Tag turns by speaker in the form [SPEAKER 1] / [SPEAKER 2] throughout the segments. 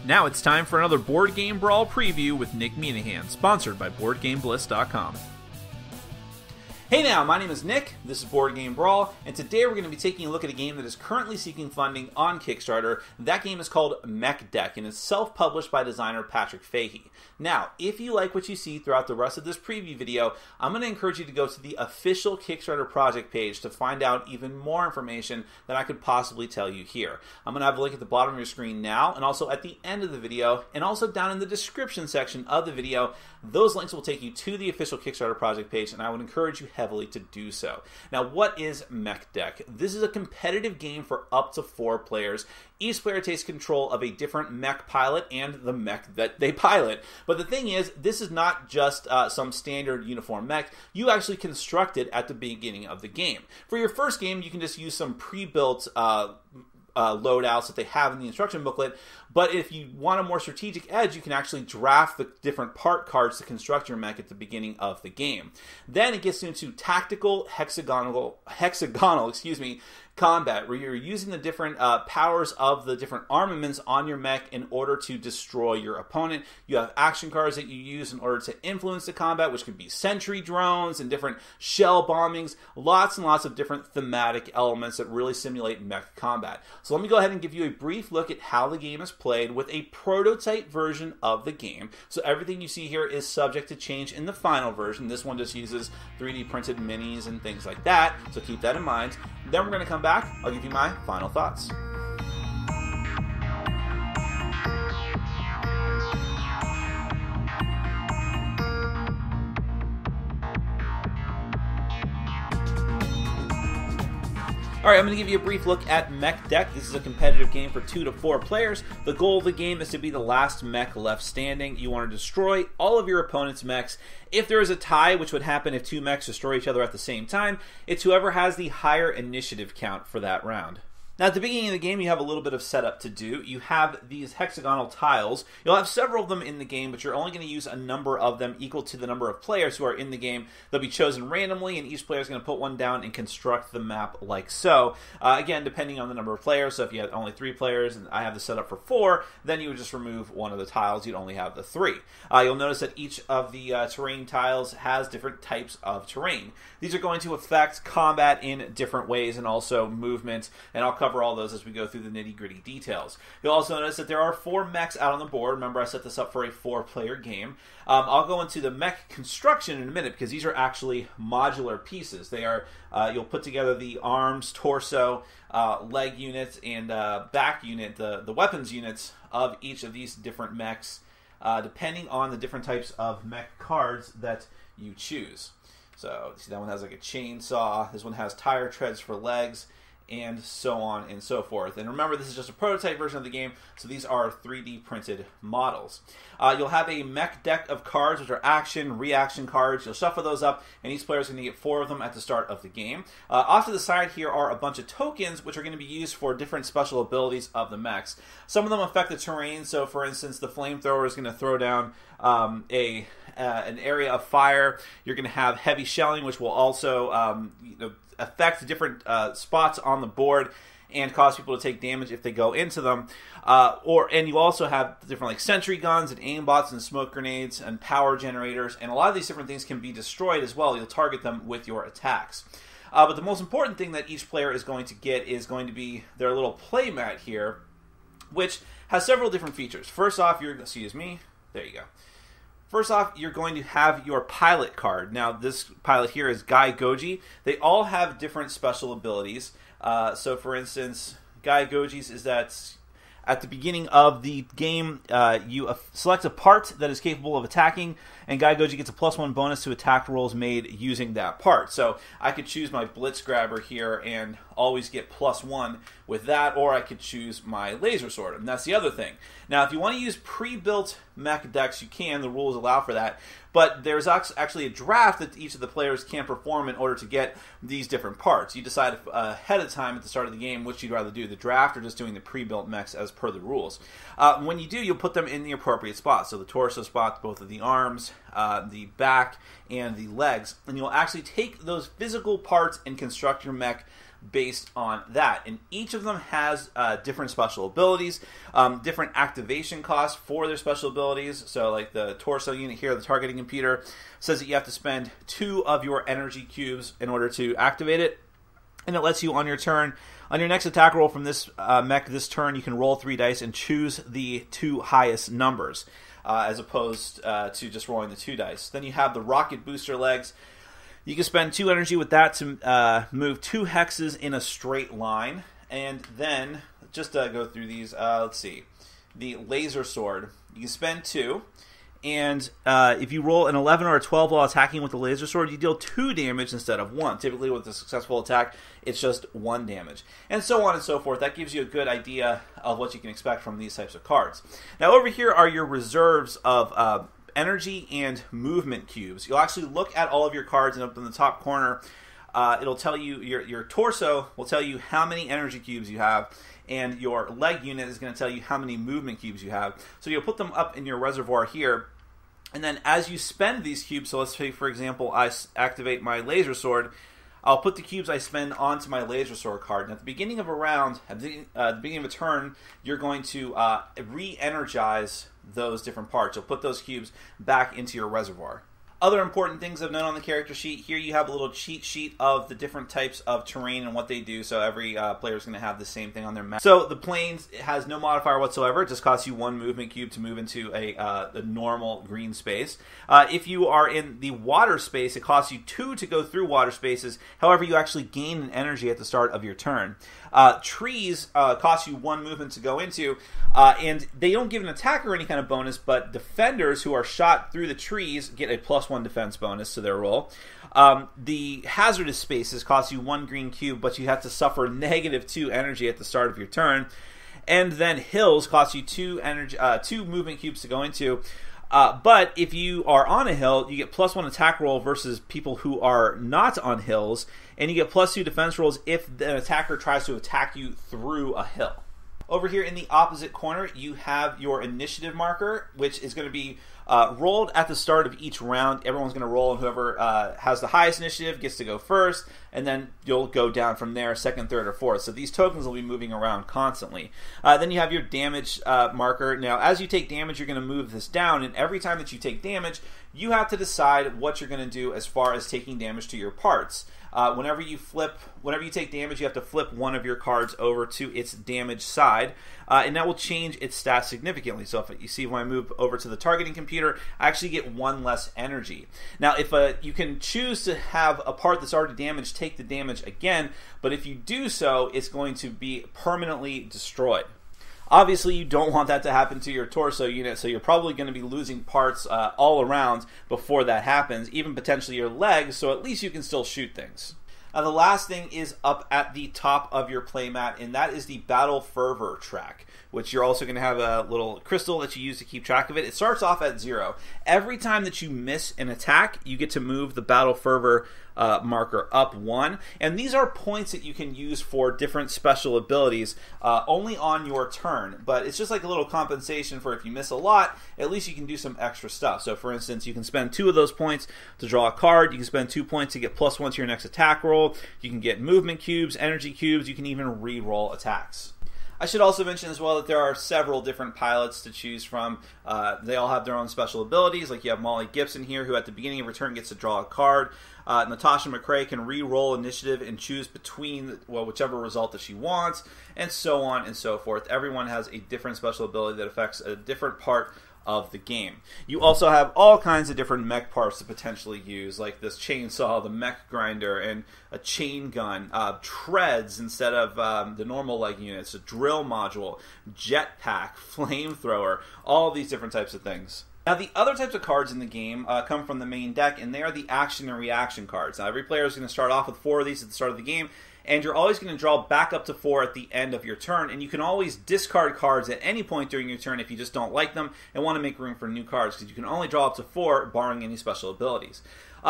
[SPEAKER 1] Now it's time for another Board Game Brawl preview with Nick Minahan, sponsored by BoardGameBliss.com. Hey now, my name is Nick, this is Board Game Brawl, and today we're going to be taking a look at a game that is currently seeking funding on Kickstarter. That game is called Mech, and it's self-published by designer Patrick Fahey. Now, if you like what you see throughout the rest of this preview video, I'm going to encourage you to go to the official Kickstarter project page to find out even more information than I could possibly tell you here. I'm going to have a link at the bottom of your screen now, and also at the end of the video, and also down in the description section of the video. Those links will take you to the official Kickstarter project page, and I would encourage you heavily to do so. Now, what is Mech? This is a competitive game for up to 4 players. Each player takes control of a different mech pilot and the mech that they pilot. But the thing is, this is not just some standard uniform mech. You actually construct it at the beginning of the game. For your first game, you can just use some pre-built loadouts that they have in the instruction booklet, but if you want a more strategic edge, you can actually draft the different part cards to construct your mech at the beginning of the game. Then it gets into tactical hexagonal combat, where you're using the different powers of the different armaments on your mech in order to destroy your opponent. You have action cards that you use in order to influence the combat, which could be sentry drones and different shell bombings, lots and lots of different thematic elements that really simulate mech combat. So let me go ahead and give you a brief look at how the game is played with a prototype version of the game. So everything you see here is subject to change in the final version. This one just uses 3D printed minis and things like that, so keep that in mind. Then we're going to come back. I'll give you my final thoughts. Alright, I'm going to give you a brief look at Mech. This is a competitive game for 2 to 4 players. The goal of the game is to be the last mech left standing. You want to destroy all of your opponent's mechs. If there is a tie, which would happen if 2 mechs destroy each other at the same time, it's whoever has the higher initiative count for that round. Now, at the beginning of the game, you have a little bit of setup to do. You have these hexagonal tiles. You'll have several of them in the game, but you're only going to use a number of them equal to the number of players who are in the game. They'll be chosen randomly, and each player is going to put one down and construct the map like so. Again, depending on the number of players, so if you had only 3 players, and I have this set up for 4, then you would just remove one of the tiles. You'd only have the 3. You'll notice that each of the terrain tiles has different types of terrain. These are going to affect combat in different ways and also movement, and I'll cover all those as we go through the nitty-gritty details. You'll also notice that there are 4 mechs out on the board. Remember, I set this up for a 4-player game. I'll go into the mech construction in a minute because these are actually modular pieces. They are you'll put together the arms, torso, leg unit, and back unit, the weapons units of each of these different mechs, depending on the different types of mech cards that you choose. So, see, that one has like a chainsaw. This one has tire treads for legs, and so on and so forth. And remember, this is just a prototype version of the game, so these are 3D printed models. You'll have a mech deck of cards, which are action, reaction cards. You'll shuffle those up, and each player is going to get 4 of them at the start of the game. Off to the side here are a bunch of tokens, which are going to be used for different special abilities of the mechs. Some of them affect the terrain, so for instance, the flamethrower is going to throw down an area of fire. You're going to have heavy shelling, which will also affect different spots on the board and cause people to take damage if they go into them. And you also have different like sentry guns and aimbots and smoke grenades and power generators, and a lot of these different things can be destroyed as well. You'll target them with your attacks. But the most important thing that each player is going to get is going to be their little play mat here, which has several different features. First off, there you go. First off, you're going to have your pilot card. Now, this pilot here is Guy Goji. They all have different special abilities. So, for instance, Guy Goji's is that at the beginning of the game, you select a part that is capable of attacking, and Guy Goji gets a +1 bonus to attack rolls made using that part. So I could choose my Blitz Grabber here and always get +1 with that, or I could choose my Laser Sword, and that's the other thing. Now, if you want to use pre-built mech decks, you can. The rules allow for that. But there's actually a draft that each of the players can perform in order to get these different parts. You decide ahead of time at the start of the game which you'd rather do, the draft or just doing the pre-built mechs as per the rules. When you do, you'll put them in the appropriate spots. So the torso spot, both of the arms, the back, and the legs, and you'll actually take those physical parts and construct your mech based on that. And each of them has different special abilities, different activation costs for their special abilities. So like the torso unit here, the targeting computer, says that you have to spend 2 of your energy cubes in order to activate it. And it lets you on your turn, on your next attack roll from this mech this turn, you can roll 3 dice and choose the 2 highest numbers, as opposed to just rolling the 2 dice. Then you have the rocket booster legs. You can spend 2 energy with that to move 2 hexes in a straight line. And then, just to go through these, let's see. The laser sword, you can spend 2. And if you roll an 11 or a 12 while attacking with the laser sword, you deal 2 damage instead of 1. Typically with a successful attack, it's just 1 damage. And so on and so forth. That gives you a good idea of what you can expect from these types of cards. Now over here are your reserves of energy and movement cubes. You'll actually look at all of your cards, and up in the top corner, it'll tell you, your torso will tell you how many energy cubes you have, and your leg unit is going to tell you how many movement cubes you have. So you'll put them up in your reservoir here, and then as you spend these cubes, so let's say, for example, I activate my laser sword, I'll put the cubes I spend onto my laser sword card. And at the beginning of a round, at the beginning of a turn, you're going to re-energize those different parts. You'll put those cubes back into your reservoir. Other important things I've known on the character sheet, here you have a little cheat sheet of the different types of terrain and what they do, so every player is going to have the same thing on their map. So the plains has no modifier whatsoever, it just costs you 1 movement cube to move into a normal green space. If you are in the water space, it costs you 2 to go through water spaces, however you actually gain an energy at the start of your turn. Trees cost you 1 movement to go into, and they don't give an attacker any kind of bonus, but defenders who are shot through the trees get a +1 defense bonus to their roll. The hazardous spaces cost you 1 green cube, but you have to suffer -2 energy at the start of your turn. And then hills cost you 2 movement cubes to go into. But if you are on a hill, you get +1 attack roll versus people who are not on hills, and you get +2 defense rolls if an attacker tries to attack you through a hill. Over here in the opposite corner, you have your initiative marker, which is going to be rolled at the start of each round. Everyone's going to roll, and whoever has the highest initiative gets to go first, and then you'll go down from there, second, third, or fourth. So these tokens will be moving around constantly. Then you have your damage marker. Now, as you take damage, you're going to move this down, and every time that you take damage, you have to decide what you're going to do as far as taking damage to your parts. Whenever you take damage, you have to flip one of your cards over to its damage side, and that will change its stats significantly. So if you see, when I move over to the targeting computer, I actually get 1 less energy. Now, if you can choose to have a part that's already damaged take the damage again, but if you do so, it's going to be permanently destroyed. Obviously, you don't want that to happen to your torso unit, so you're probably going to be losing parts all around before that happens, even potentially your legs, so at least you can still shoot things. Now, the last thing is up at the top of your playmat, and that is the Battle Fervor track, which you're also going to have a little crystal that you use to keep track of it. It starts off at 0. Every time that you miss an attack, you get to move the Battle Fervor marker up 1, and these are points that you can use for different special abilities only on your turn, but it's just like a little compensation for if you miss a lot, at least you can do some extra stuff. So for instance, you can spend 2 of those points to draw a card, you can spend 2 points to get +1 to your next attack roll, you can get movement cubes, energy cubes, you can even re-roll attacks. I should also mention as well that there are several different pilots to choose from. They all have their own special abilities. Like you have Molly Gibson here, who at the beginning of her turn gets to draw a card. Natasha McCrae can re-roll initiative and choose between whichever result that she wants, and so on and so forth. Everyone has a different special ability that affects a different part of the game. You also have all kinds of different mech parts to potentially use, like this chainsaw, the mech grinder, and a chain gun, treads instead of the normal leg units, a drill module, jetpack, flamethrower, all these different types of things. Now, the other types of cards in the game come from the main deck, and they are the action and reaction cards. Now, every player is going to start off with 4 of these at the start of the game, and you're always going to draw back up to 4 at the end of your turn, and you can always discard cards at any point during your turn if you just don't like them and want to make room for new cards, because you can only draw up to 4, barring any special abilities.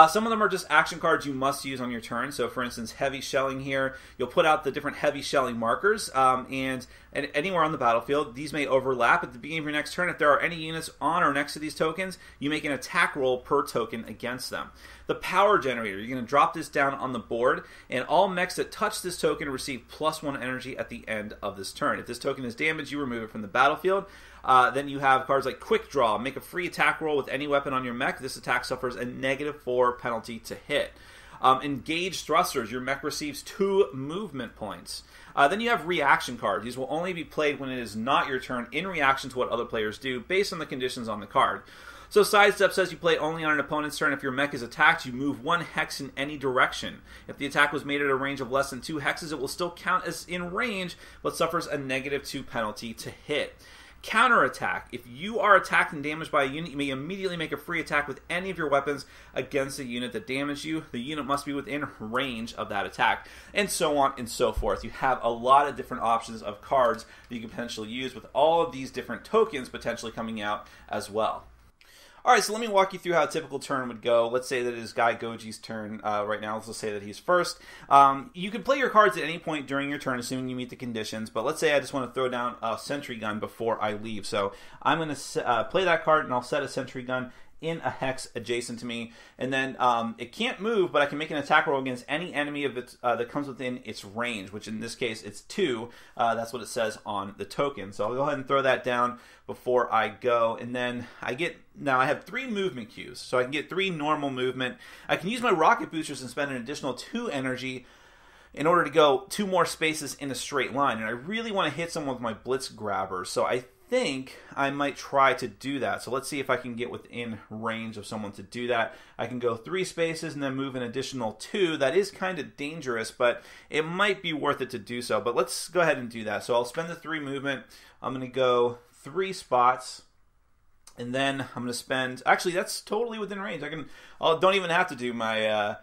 [SPEAKER 1] Some of them are just action cards you must use on your turn. So, for instance, heavy shelling here, you'll put out the different heavy shelling markers, and anywhere on the battlefield, these may overlap. At the beginning of your next turn, if there are any units on or next to these tokens, you make an attack roll per token against them. The power generator, you're going to drop this down on the board, and all mechs that touch this token receive +1 energy at the end of this turn. If this token is damaged, you remove it from the battlefield. Then you have cards like Quick Draw. Make a free attack roll with any weapon on your mech. This attack suffers a -4 penalty to hit. Engaged thrusters. Your mech receives 2 movement points. Then you have reaction cards. These will only be played when it is not your turn in reaction to what other players do based on the conditions on the card. So Sidestep says you play only on an opponent's turn. If your mech is attacked, you move 1 hex in any direction. If the attack was made at a range of less than 2 hexes, it will still count as in range, but suffers a -2 penalty to hit. Counterattack. If you are attacked and damaged by a unit, you may immediately make a free attack with any of your weapons against the unit that damaged you. The unit must be within range of that attack, and so on and so forth. You have a lot of different options of cards that you can potentially use with all of these different tokens potentially coming out as well. Alright, so let me walk you through how a typical turn would go. Let's say that it is Guy Goji's turn right now. Let's just say that he's first. You can play your cards at any point during your turn, assuming you meet the conditions. But let's say I just want to throw down a sentry gun before I leave. So I'm going to play that card, and I'll set a sentry gun in a hex adjacent to me, and then it can't move, but I can make an attack roll against any enemy of its, that comes within its range, which in this case it's 2. That's what it says on the token. So I'll go ahead and throw that down before I go, and then now I have 3 movement cues, so I can get 3 normal movement. I can use my rocket boosters and spend an additional 2 energy in order to go 2 more spaces in a straight line, and I really want to hit someone with my blitz grabber, so I think I might try to do that. So let's see if I can get within range of someone to do that. I can go 3 spaces and then move an additional 2. That is kind of dangerous, but it might be worth it to do so. But let's go ahead and do that. So I'll spend the 3 movement. I'm going to go 3 spots, and then I'm going to spend, actually that's totally within range. I don't even have to do my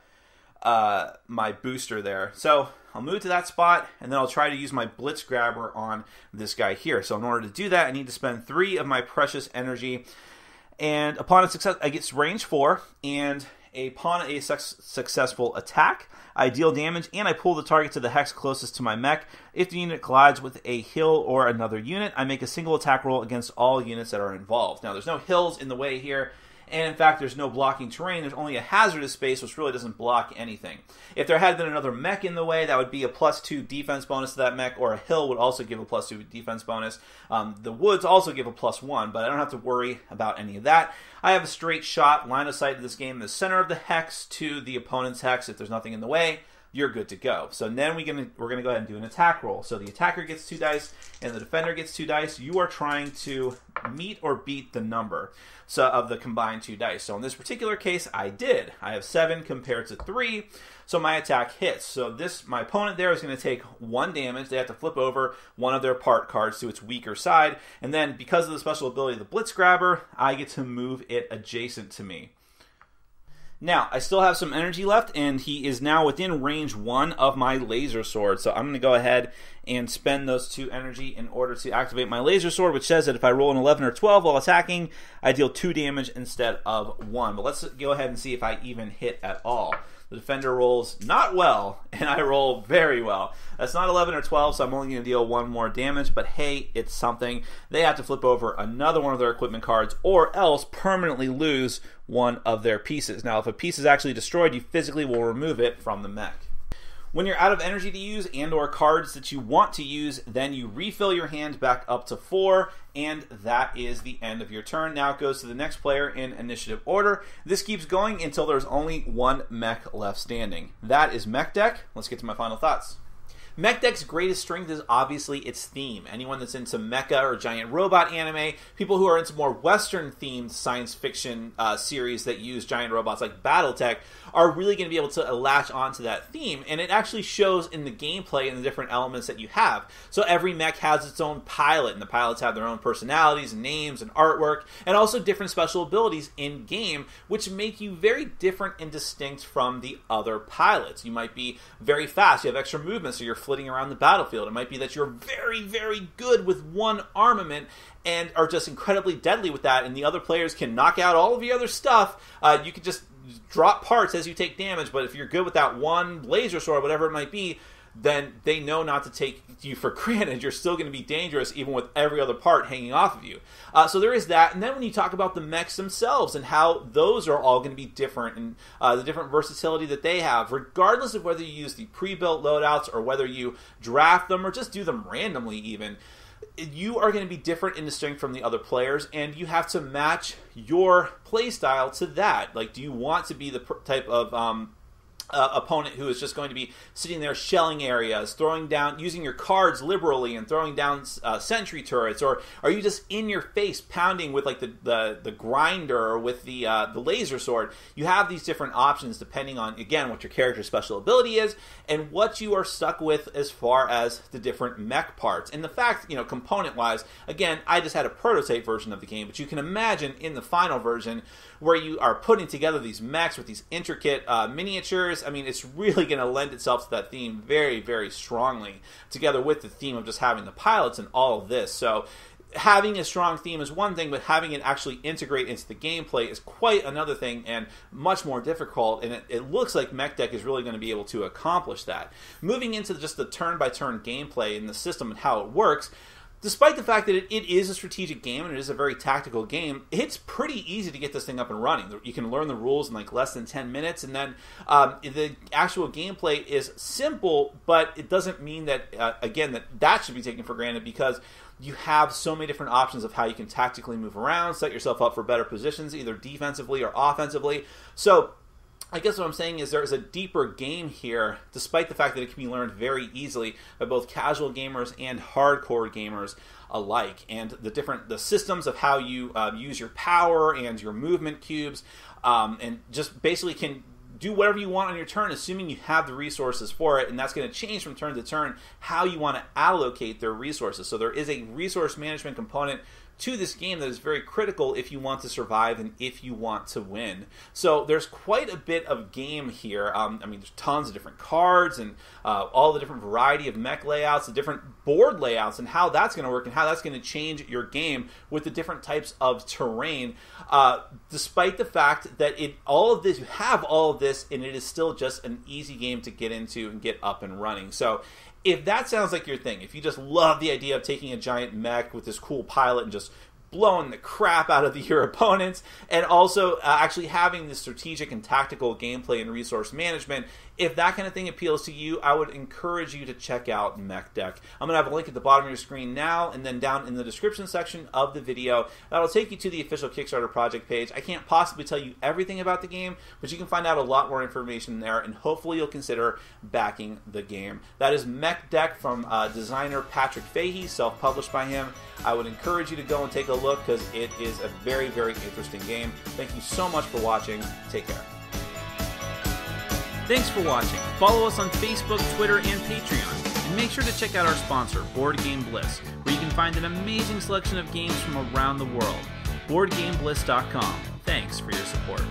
[SPEAKER 1] my booster there. So I'll move to that spot, and then I'll try to use my Blitz Grabber on this guy here. So in order to do that, I need to spend 3 of my precious energy. And upon a success, I get range 4, and upon a successful attack, I deal damage, and I pull the target to the hex closest to my mech. If the unit collides with a hill or another unit, I make a single attack roll against all units that are involved. Now, there's no hills in the way here, and in fact, there's no blocking terrain. There's only a hazardous space, which really doesn't block anything. If there had been another mech in the way, that would be a +2 defense bonus to that mech, or a hill would also give a +2 defense bonus. The woods also give a +1, but I don't have to worry about any of that. I have a straight shot, line of sight to this game, the center of the hex to the opponent's hex. If there's nothing in the way, you're good to go. So then we're going to go ahead and do an attack roll. So the attacker gets 2 dice, and the defender gets 2 dice. You are trying to meet or beat the number of the combined 2 dice. So in this particular case, I did. I have 7 compared to 3, so my attack hits. So my opponent there is going to take 1 damage. They have to flip over one of their part cards to its weaker side, and then because of the special ability of the Blitz Grabber, I get to move it adjacent to me. Now, I still have some energy left, and he is now within range 1 of my laser sword. So I'm going to go ahead and spend those 2 energy in order to activate my laser sword, which says that if I roll an 11 or 12 while attacking, I deal 2 damage instead of 1. But let's go ahead and see if I even hit at all. The defender rolls not well, and I roll very well. That's not 11 or 12, so I'm only going to deal 1 more damage, but hey, it's something. They have to flip over another one of their equipment cards, or else permanently lose one of their pieces. Now, if a piece is actually destroyed, you physically will remove it from the mech. When you're out of energy to use and or cards that you want to use, then you refill your hand back up to 4, and that is the end of your turn. Now it goes to the next player in initiative order. This keeps going until there's only 1 mech left standing. That is Mech Deck. Let's get to my final thoughts. Mech Deck's greatest strength is obviously its theme. Anyone that's into mecha or giant robot anime, people who are into more Western-themed science fiction series that use giant robots like Battletech, are really going to be able to latch onto that theme, and it actually shows in the gameplay and the different elements that you have. So every mech has its own pilot, and the pilots have their own personalities and names and artwork, and also different special abilities in-game, which make you very different and distinct from the other pilots. You might be very fast, you have extra movement, so you're flitting around the battlefield. It might be that you're very, very good with 1 armament and are just incredibly deadly with that, and the other players can knock out all of the other stuff. You could just drop parts as you take damage, but if you're good with that one laser sword, whatever it might be, then they know not to take you for granted. You're still going to be dangerous even with every other part hanging off of you. So there is that. And then when you talk about the mechs themselves and how those are all going to be different and the different versatility that they have, regardless of whether you use the pre-built loadouts or whether you draft them or just do them randomly even, you are going to be different in the strength from the other players, and you have to match your playstyle to that. Like, do you want to be the type of opponent who is just going to be sitting there shelling areas, throwing down, using your cards liberally and throwing down sentry turrets, or are you just in your face pounding with like the grinder or with the laser sword? You have these different options depending on, again, what your character's special ability is and what you are stuck with as far as the different mech parts. And the fact, you know, component wise, again, I just had a prototype version of the game, but you can imagine in the final version where you are putting together these mechs with these intricate miniatures. I mean, it's really going to lend itself to that theme very, very strongly, together with the theme of just having the pilots and all of this. So having a strong theme is one thing, but having it actually integrate into the gameplay is quite another thing and much more difficult, and it looks like Mech Deck is really going to be able to accomplish that. Moving into just the turn-by-turn gameplay and the system and how it works, despite the fact that it is a strategic game and it is a very tactical game, it's pretty easy to get this thing up and running. You can learn the rules in like less than 10 minutes, and then the actual gameplay is simple, but it doesn't mean that, again, that should be taken for granted, because you have so many different options of how you can tactically move around, set yourself up for better positions, either defensively or offensively. So I guess what I'm saying is there's a deeper game here, despite the fact that it can be learned very easily by both casual gamers and hardcore gamers alike. And the systems of how you use your power and your movement cubes, and just basically can do whatever you want on your turn, assuming you have the resources for it, and that's going to change from turn to turn how you want to allocate their resources. So there is a resource management component to this game that is very critical if you want to survive and if you want to win. So there's quite a bit of game here. I mean, there's tons of different cards and all the different variety of mech layouts, the different board layouts, and how that's going to work and how that's going to change your game with the different types of terrain. Despite the fact that you have all of this, and it is still just an easy game to get into and get up and running. So if that sounds like your thing, if you just love the idea of taking a giant mech with this cool pilot and just blowing the crap out of your opponents, and also actually having this strategic and tactical gameplay and resource management, if that kind of thing appeals to you, I would encourage you to check out Mech Deck. I'm going to have a link at the bottom of your screen now, and then down in the description section of the video. That'll take you to the official Kickstarter project page. I can't possibly tell you everything about the game, but you can find out a lot more information there, and hopefully you'll consider backing the game. That is Mech Deck from designer Patrick Fahey, self-published by him. I would encourage you to go and take a look, because it is a very, very interesting game. Thank you so much for watching. Take care. Thanks for watching. Follow us on Facebook, Twitter, and Patreon. And make sure to check out our sponsor, Board Game Bliss, where you can find an amazing selection of games from around the world. BoardGameBliss.com. Thanks for your support.